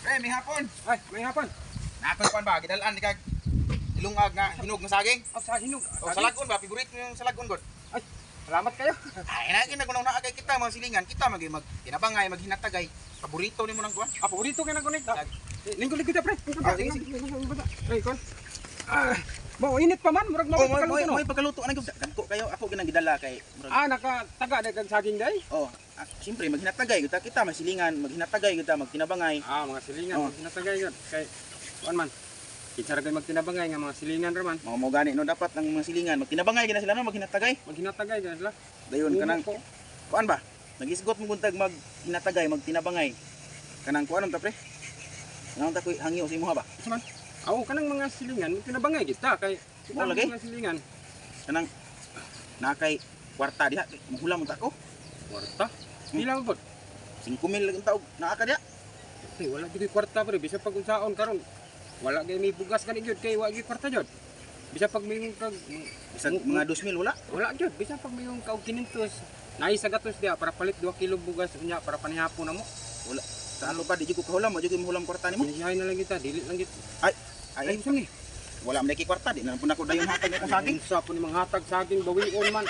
Pre, may hapon. Ay, may hapon. Nakoy ba? Gidalaan di kag ilungag nga hinog nga saging. Oh, sa hinog. O salagon ba? Favorite mo yung salagon god. Ay, salamat kayo. Ay, naging nagkunaw na agay kita mga silingan. Kita magtinabangay, maghinatagay. Paborito ni mo nang kuan. Paborito ka na connect. Linggo kita pre. Sige. Ay, kon. Mau init pa man, murag Oh, mawag may pagkaluto ana gud. Kanko kayo ako ginang gidala kay murag. Nakataga na kag saging day. Oh, siyempre maghinatagay kita masilingan, maghinatagay kita magtinabangay. Mga silingan, tinatagay yun. Kay, kuan man. Kitsara kayo magtinabangay nga mga silingan raman. Mo gani no dapat ng mga silingan magtinabangay gina sila no maghinatagay. Maghinatagay ka sila. Dayon kanang kuan ba? Nagisgot mo buntag maghinatagay, magtinabangay. Kanang kuan ta pre. Nang ta ko hangyo sa imo ba? Man. Ako kanang mga silingan, magtinabangay kita kay Mo lagi? mga silingan. Kanang nakay kwarta diha, mahulam ta ko. Kwarta. Pila mo pod? 5,000 lang taog naa ka diha. Hey, wala gyud kwarta pre, bisa pag unsaon karon. Wala kay may bugas kani gyud kay wala gyud kwarta jud. Bisa pag may kag Bisag mga 2,000 wala. wala gyud, bisa pag may kaog 500. Nai sa gatos dia para palit 2 kilo bugas unya para panihapon namo. Wala. Sa ano pa di ko kahulam, mo jud mo hulam kwarta nimo. Binihay na lang kita, dili lang gid. Ay, Ay, saan ni? wala man kay kwarta di na pun ako dayon hatag akong saging. Sa po ni mga hatag saging bawion man.